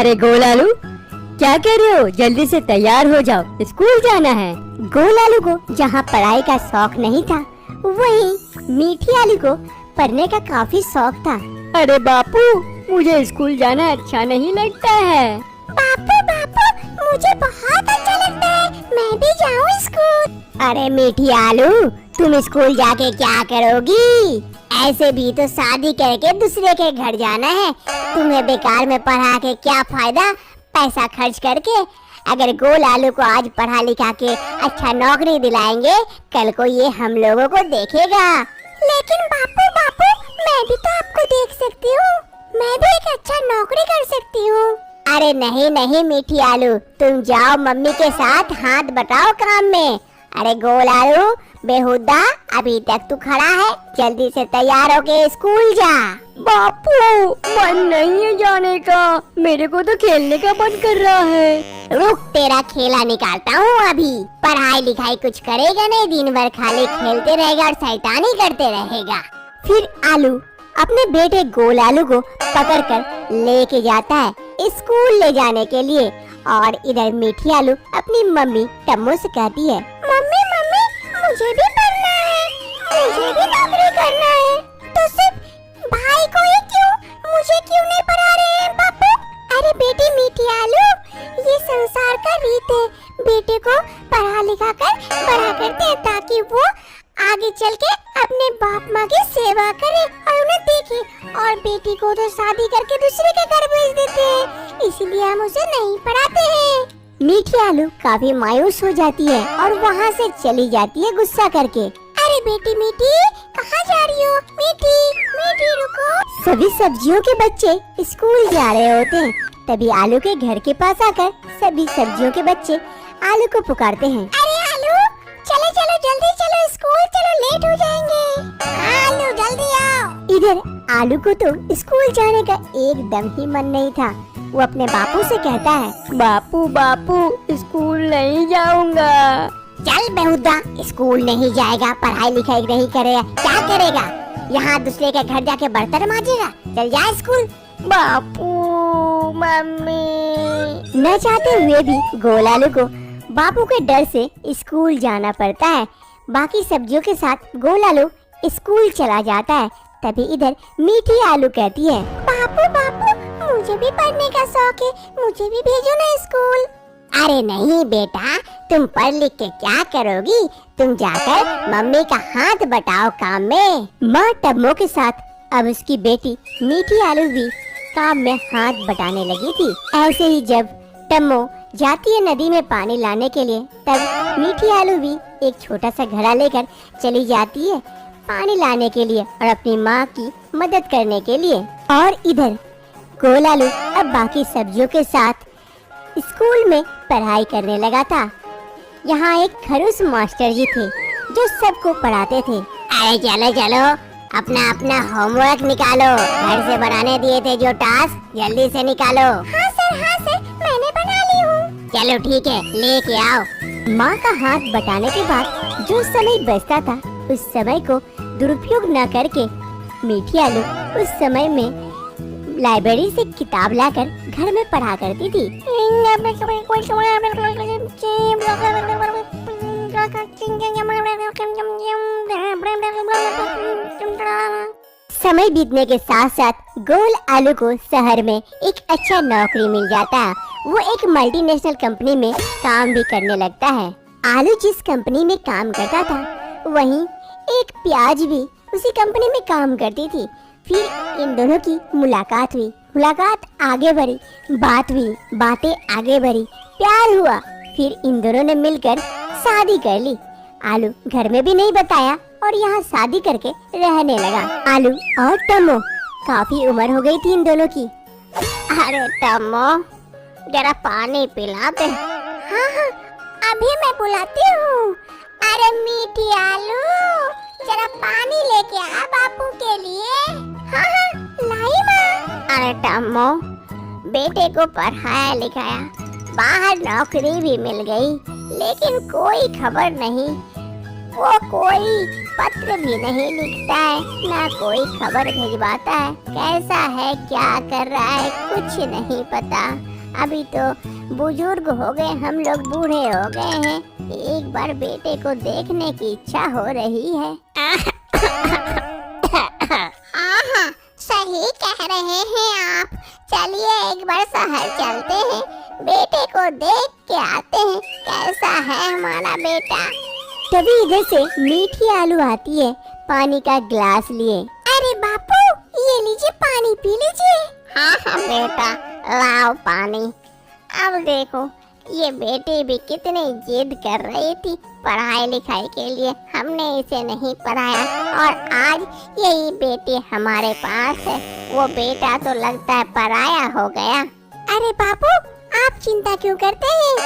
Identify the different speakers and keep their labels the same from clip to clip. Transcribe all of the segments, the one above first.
Speaker 1: अरे गोलालू, क्या कर रहे हो? जल्दी से तैयार हो जाओ, स्कूल जाना है।
Speaker 2: गोलालू को जहाँ पढ़ाई का शौक नहीं था, वहीं मीठी आलू को पढ़ने का काफी शौक था।
Speaker 1: अरे बापू, मुझे स्कूल जाना अच्छा नहीं लगता है।
Speaker 2: बापू बापू, मुझे बहुत अच्छा लगता है, मैं भी जाऊँ स्कूल। अरे मीठी आलू, तुम स्कूल जाके क्या करोगी? ऐसे भी तो शादी करके दूसरे के घर जाना है, तुम्हें बेकार में पढ़ा के क्या फायदा पैसा खर्च करके। अगर गोल आलू को आज पढ़ा लिखा के अच्छा नौकरी दिलाएंगे, कल को ये हम लोगों को देखेगा। लेकिन बापू बापू, मैं भी तो आपको देख सकती हूँ, मैं भी एक अच्छा नौकरी कर सकती हूँ। अरे नहीं नहीं मीठी आलू, तुम जाओ मम्मी के साथ हाथ बटाओ काम में। अरे गोल आलू बेहुदा, अभी तक तू खड़ा है, जल्दी से तैयार होके स्कूल जा।
Speaker 1: बापू, मन नहीं है जाने का, मेरे को तो खेलने का मन कर रहा है।
Speaker 2: रुक, तेरा खेला निकालता हूँ अभी। पढ़ाई लिखाई कुछ करेगा नहीं, दिन भर खाली खेलते रहेगा और शैतानी करते रहेगा। फिर आलू अपने बेटे गोल आलू को पकड़कर लेके जाता है स्कूल ले जाने के लिए। और इधर मीठी आलू अपनी मम्मी टम्मो से कहती है, मम्मी मम्मी, मुझे भी पढ़ना है, मुझे भी नौकरी करना है। तो सिर्फ भाई को ही क्यों, मुझे क्यों नहीं पढ़ा रहे हैं पापा? अरे बेटी मीठी आलू, ये संसार का रीत है, बेटे को पढ़ा लिखा कर बड़ा करते हैं ताकि वो आगे चल के अपने बाप माँ की सेवा करे और उन्हें देखे। और बेटी को तो शादी करके दूसरे के घर भेज देते हैं, इसीलिए हम उसे नहीं पढ़ाते हैं। मीठी आलू काफी मायूस हो जाती है और वहाँ से चली जाती है गुस्सा करके। अरे बेटी मीठी, कहाँ जा रही हो? मीठी मीठी रुको। सभी सब्जियों के बच्चे स्कूल जा रहे होते हैं, तभी आलू के घर के पास आकर सभी सब्जियों के बच्चे आलू को पुकारते हैं। अरे आलू, चलो चलो जल्दी चलो, स्कूल चलो, लेट हो जाएंगे। आलू जल्दी आओ। इधर आलू को तो स्कूल जाने का एकदम ही मन नहीं था। वो अपने बापू से कहता है,
Speaker 1: बापू बापू, स्कूल नहीं जाऊंगा।
Speaker 2: चल बेहुदा, स्कूल नहीं जाएगा, पढ़ाई लिखाई नहीं करेगा, क्या करेगा? यहाँ दूसरे के घर जाके बर्तन मांजेगा? चल जा स्कूल।
Speaker 1: बापू, मम्मी।
Speaker 2: न चाहते हुए भी गोल आलू को बापू के डर से स्कूल जाना पड़ता है। बाकी सब्जियों के साथ गोल आलू स्कूल चला जाता है। तभी इधर मीठी आलू कहती है, बापू बापू, मुझे भी पढ़ने का शौक है, मुझे भी भेजो ना स्कूल। अरे नहीं बेटा, तुम पढ़ लिख के क्या करोगी? तुम जाकर मम्मी का हाथ बटाओ काम में। माँ टम्मो के साथ अब उसकी बेटी मीठी आलू भी काम में हाथ बटाने लगी थी। ऐसे ही जब टम्मो जाती है नदी में पानी लाने के लिए, तब मीठी आलू भी एक छोटा सा घड़ा लेकर चली जाती है पानी लाने के लिए और अपनी माँ की मदद करने के लिए। और इधर गोल आलू अब बाकी सब्जियों के साथ स्कूल में पढ़ाई करने लगा था। यहाँ एक खड़ूस मास्टर जी थे जो सबको पढ़ाते थे। अरे चलो चलो, अपना अपना होमवर्क निकालो, घर से बनाने दिए थे जो टास्क, जल्दी से निकालो। हाँ सर, मैंने बना ली हूँ। चलो ठीक है, लेके आओ। माँ का हाथ बटाने के बाद जो समय बचता था, उस समय को दुरुपयोग न करके मीठी आलू उस समय में लाइब्रेरी से किताब लाकर घर में पढ़ा करती थी। समय बीतने के साथ साथ गोल आलू को शहर में एक अच्छा नौकरी मिल जाता है। वो एक मल्टीनेशनल कंपनी में काम भी करने लगता है। आलू जिस कंपनी में काम करता था, वहीं एक प्याज भी उसी कंपनी में काम करती थी। फिर इन दोनों की मुलाकात हुई, मुलाकात आगे बढ़ी, बात हुई, बातें आगे बढ़ी, प्यार हुआ। फिर इन दोनों ने मिलकर शादी कर ली। आलू घर में भी नहीं बताया और यहाँ शादी करके रहने लगा। आलू और टम्मो, काफी उम्र हो गई थी इन दोनों की। अरे टम्मो, जरा पानी पिला दे। हाँ हाँ, अभी मैं बुलाती हूँ। अरे मीठी आलू, जरा पानी लेके आ बापू के लिए। हाँ हाँ, लाई माँ। अरे टम्मो, बेटे को पढ़ाया लिखाया, बाहर नौकरी भी मिल गई, लेकिन कोई खबर नहीं। वो कोई पत्र भी नहीं लिखता है, ना कोई खबर भिजवाता है। कैसा है, क्या कर रहा है, कुछ नहीं पता। अभी तो बुजुर्ग हो गए, हम लोग बूढ़े हो गए हैं। एक बार बेटे को देखने की इच्छा हो रही है। हाँ, सही कह रहे हैं आप। चलिए एक बार शहर चलते हैं, बेटे को देख के आते हैं कैसा है हमारा बेटा। तभी इधर से मीठी आलू आती है पानी का ग्लास लिए। अरे बापू, ये लीजिए पानी पी लीजिए। हाँ हाँ बेटा, लाओ पानी। अब देखो, ये बेटी भी कितनी जिद कर रही थी पढ़ाई लिखाई के लिए, हमने इसे नहीं पढ़ाया और आज यही बेटी हमारे पास है। वो बेटा तो लगता है पराया हो गया। अरे बापू, आप चिंता क्यों करते हैं?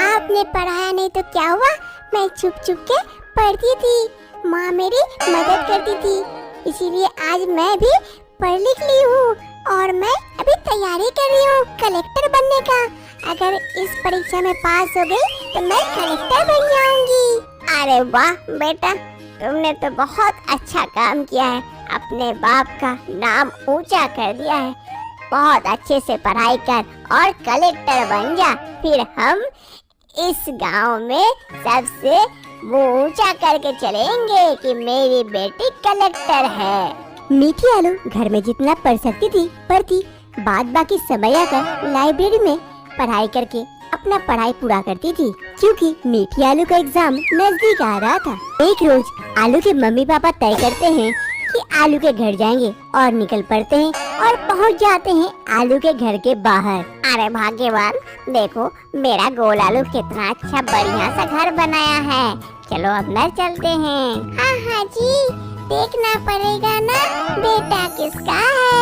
Speaker 2: आपने पढ़ाया नहीं तो क्या हुआ, मैं छुप छुप के पढ़ती थी, माँ मेरी मदद करती थी, इसीलिए आज मैं भी पढ़ लिख ली हूँ और मैं अभी तैयारी कर रही हूँ कलेक्टर बनने का। अगर इस परीक्षा में पास हो गई तो मैं कलेक्टर बन जाऊंगी। अरे वाह बेटा, तुमने तो बहुत अच्छा काम किया है, अपने बाप का नाम ऊंचा कर दिया है। बहुत अच्छे से पढ़ाई कर और कलेक्टर बन जा, फिर हम इस गांव में सबसे वो ऊंचा करके चलेंगे कि मेरी बेटी कलेक्टर है। मीठी आलू घर में जितना पढ़ सकती थी पढ़ती, बाद बाकी समय आकर लाइब्रेरी में पढ़ाई करके अपना पढ़ाई पूरा करती थी, क्योंकि मीठी आलू का एग्जाम नजदीक आ रहा था। एक रोज आलू के मम्मी पापा तय करते हैं कि आलू के घर जाएंगे और निकल पड़ते हैं और पहुंच जाते हैं आलू के घर के बाहर। अरे भाग्यवान, देखो मेरा गोल आलू कितना अच्छा बढ़िया सा घर बनाया है, चलो अंदर चलते हैं। हाँ हाँ जी, देखना पड़ेगा ना बेटा किसका है।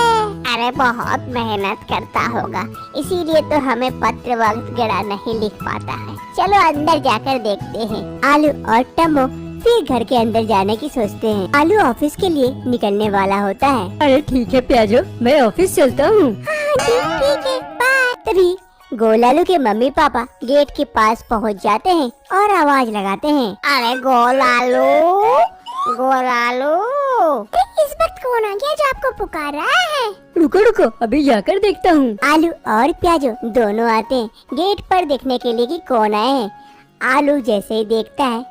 Speaker 2: अरे बहुत मेहनत करता होगा, इसीलिए तो हमें पत्र वगैरह नहीं लिख पाता है। चलो अंदर जाकर देखते हैं। आलू और टम्मो फिर घर के अंदर जाने की सोचते हैं। आलू ऑफिस के लिए निकलने वाला होता है।
Speaker 1: अरे ठीक है प्याजो, मैं ऑफिस चलता हूँ।
Speaker 2: हाँ जी ठीक है, बाय। तभी गोलालू के मम्मी पापा गेट के पास पहुंच जाते हैं और आवाज लगाते हैं। अरे गोलालू, गोलालू, इस वक्त कौन आ गया जो आपको पुकार रहा है?
Speaker 1: रुको रुको, अभी जाकर देखता हूँ।
Speaker 2: आलू और प्याजो दोनों आते हैं गेट पर देखने के लिए कि कौन आए हैं। आलू जैसे ही देखता है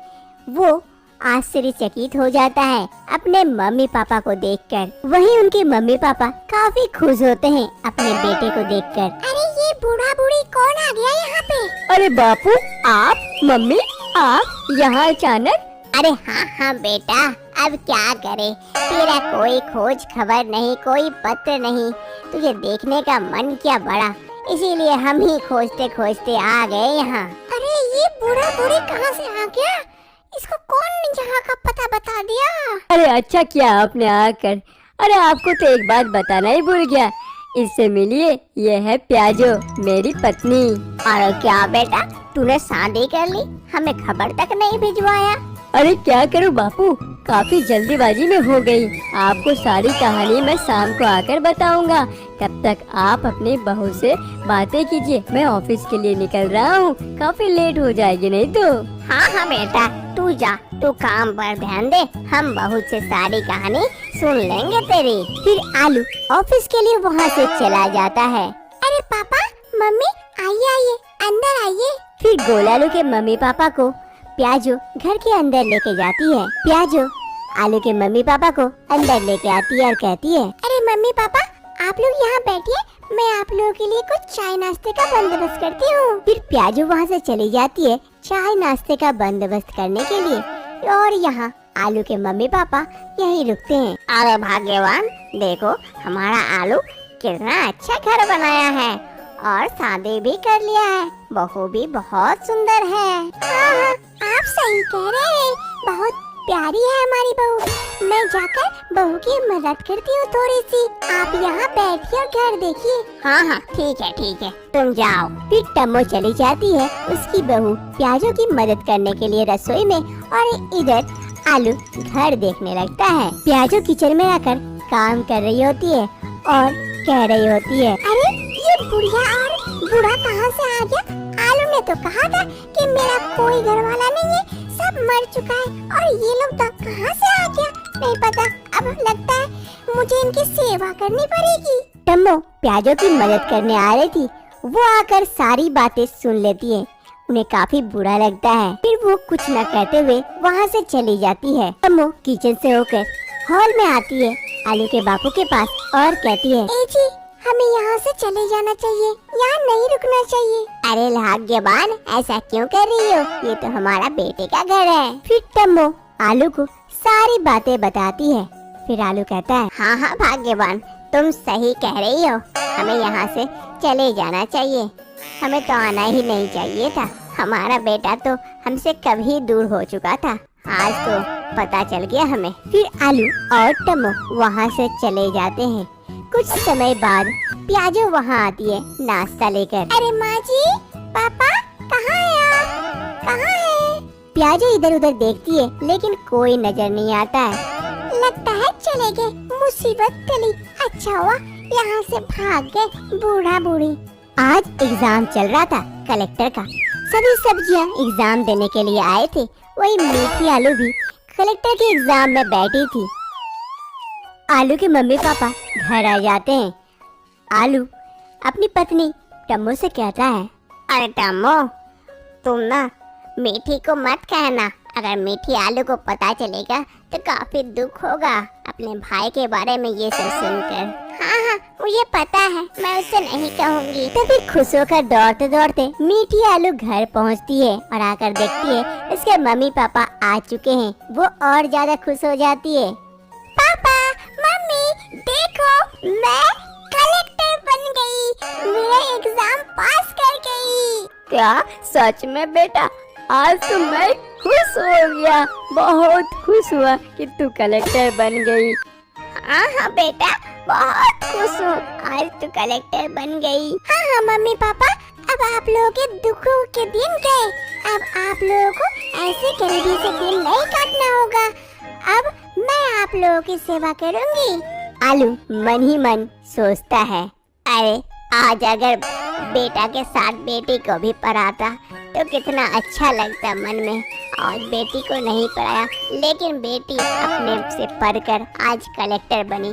Speaker 2: वो आश्चर्यचकित हो जाता है अपने मम्मी पापा को देखकर। वहीं उनके मम्मी पापा काफी खुश होते हैं अपने बेटे को देखकर। अरे ये बूढ़ा बूढ़ी कौन आ गया यहाँ पे?
Speaker 1: अरे बापू, आप, मम्मी, आप यहाँ अचानक?
Speaker 2: अरे हाँ हाँ बेटा, अब क्या करे, तेरा कोई खोज खबर नहीं, कोई पत्र नहीं, तुझे देखने का मन क्या बड़ा, इसीलिए हम ही खोजते खोजते आ गए यहाँ। अरे ये बूढ़ा बूढ़ी कहाँ से आ गया? इसको कौन यहाँ का पता बता दिया?
Speaker 1: अरे अच्छा किया आपने आकर। अरे आपको तो एक बात बताना ही भूल गया, इससे मिलिए, ये है प्याजो, मेरी पत्नी।
Speaker 2: अरे क्या बेटा, तूने शादी कर ली, हमें खबर तक नहीं भिजवाया?
Speaker 1: अरे क्या करूं बापू, काफी जल्दीबाजी में हो गई। आपको सारी कहानी मैं शाम को आकर बताऊंगा, तब तक आप अपनी बहू से बातें कीजिए। मैं ऑफिस के लिए निकल रहा हूँ, काफी लेट हो जाएगी नहीं तो।
Speaker 2: हाँ हाँ बेटा, तू जा, तू काम पर ध्यान दे, हम बहू से सारी कहानी सुन लेंगे तेरी। फिर आलू ऑफिस के लिए वहाँ से चला जाता है। अरे पापा, मम्मी, आइए आइए, अंदर आइए। फिर गोलालू के मम्मी पापा को प्याजो घर के अंदर लेके जाती है। प्याजो आलू के मम्मी पापा को अंदर लेके आती है और कहती है, अरे मम्मी पापा, आप लोग यहाँ बैठिए, मैं आप लोगों के लिए कुछ चाय नाश्ते का बंदोबस्त करती हूँ। फिर प्याजो वहाँ से चली जाती है चाय नाश्ते का बंदोबस्त करने के लिए, और यहाँ आलू के मम्मी पापा यहीं रुकते हैं। अरे भाग्यवान, देखो हमारा आलू कितना अच्छा घर बनाया है और शादी भी कर लिया है, बहू भी बहुत सुंदर है। हाँ, आप सही कह रहे हैं, बहुत प्यारी है हमारी बहू। मैं जाकर बहू की मदद करती हूँ थोड़ी सी, आप यहाँ बैठिए और घर देखिए। हाँ हाँ ठीक है, तुम जाओ। फिर टम्मो चली जाती है उसकी बहू प्याजो की मदद करने के लिए रसोई में, और इधर आलू घर देखने लगता है। प्याजो किचन में आकर काम कर रही होती है और कह रही होती है, अरे ये बुढ़िया और बूढ़ा कहाँ से आ गया? आलू ने तो कहा था कि मेरा कोई घर वाला नहीं है, सब मर चुका है, और ये लोग तो कहाँ से आ गया नहीं पता। अब लगता है मुझे इनकी सेवा करनी पड़ेगी। टम्मो प्याजो की मदद करने आ रही थी वो आकर सारी बातें सुन लेती है। उन्हें काफी बुरा लगता है। फिर वो कुछ न कहते हुए वहाँ से चली जाती है। टम्मो किचन से होकर हॉल में आती है आलू के बापू के पास और कहती है, ए जी, हमें यहाँ से चले जाना चाहिए, यहाँ नहीं रुकना चाहिए। अरे भाग्यवान, ऐसा क्यों कर रही हो? ये तो हमारा बेटे का घर है। फिर टम्मो आलू को सारी बातें बताती है। फिर आलू कहता है, हाँ हाँ भाग्यवान, तुम सही कह रही हो, हमें यहाँ से चले जाना चाहिए। हमें तो आना ही नहीं चाहिए था। हमारा बेटा तो हमसे कभी दूर हो चुका था, आज तो पता चल गया हमें। फिर आलू और टम्मो वहाँ से चले जाते हैं। कुछ समय बाद प्याजो वहाँ आती है नाश्ता लेकर। अरे माँ जी, पापा कहाँ है आप? कहाँ है? प्याजो इधर उधर देखती है लेकिन कोई नजर नहीं आता है। लगता है चले गए, मुसीबत टली। अच्छा हुआ यहाँ से भाग गए बूढ़ा बूढ़ी। आज एग्जाम चल रहा था कलेक्टर का। सभी सब्जियाँ एग्जाम देने के लिए आए थे। वही मीठी आलू भी कलेक्टर के एग्जाम में बैठी थी। आलू के मम्मी पापा घर आ जाते हैं। आलू अपनी पत्नी टम्मो से कहता है, अरे टम्मो, तुम ना मीठी को मत कहना। अगर मीठी आलू को पता चलेगा तो काफी दुख होगा अपने भाई के बारे में ये सब सुनकर। हाँ हाँ, मुझे पता है, मैं उससे नहीं कहूँगी। तो फिर खुश होकर दौड़ते दौड़ते मीठी आलू घर पहुँचती है और आकर देखती है इसके मम्मी पापा आ चुके हैं। वो और ज्यादा खुश हो जाती है। पापा, मम्मी, देखो, मैं कलेक्टर बन गई, मेरा एग्जाम पास कर गई।
Speaker 1: क्या सच में बेटा? आज तो मैं खुश हो गया, बहुत खुश हुआ कि तू कलेक्टर बन गई।
Speaker 2: हाँ हाँ बेटा, बहुत खुश हूँ, आज तू कलेक्टर बन गई। हाँ हाँ मम्मी पापा, अब आप लोगों के दुखों के दिन गए। अब आप लोगों को ऐसे गरीबी से दिन नहीं काटना होगा। अब मैं आप लोगों की सेवा करूँगी। आलू मन ही मन सोचता है, अरे आज अगर बेटा के साथ बेटी को भी पढ़ाता तो कितना अच्छा लगता मन में। आज बेटी को नहीं पढ़ाया लेकिन बेटी अपने से पढ़कर आज कलेक्टर बनी,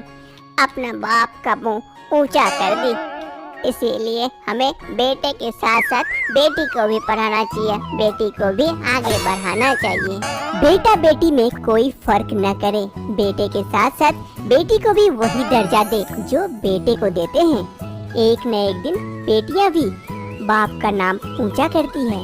Speaker 2: अपना बाप का मुंह ऊंचा कर दी। इसीलिए हमें बेटे के साथ साथ बेटी को भी पढ़ाना चाहिए, बेटी को भी आगे बढ़ाना चाहिए। बेटा बेटी में कोई फर्क न करे, बेटे के साथ साथ बेटी को भी वही दर्जा दे जो बेटे को देते हैं। एक न एक दिन बेटियां भी बाप का नाम ऊंचा करती है।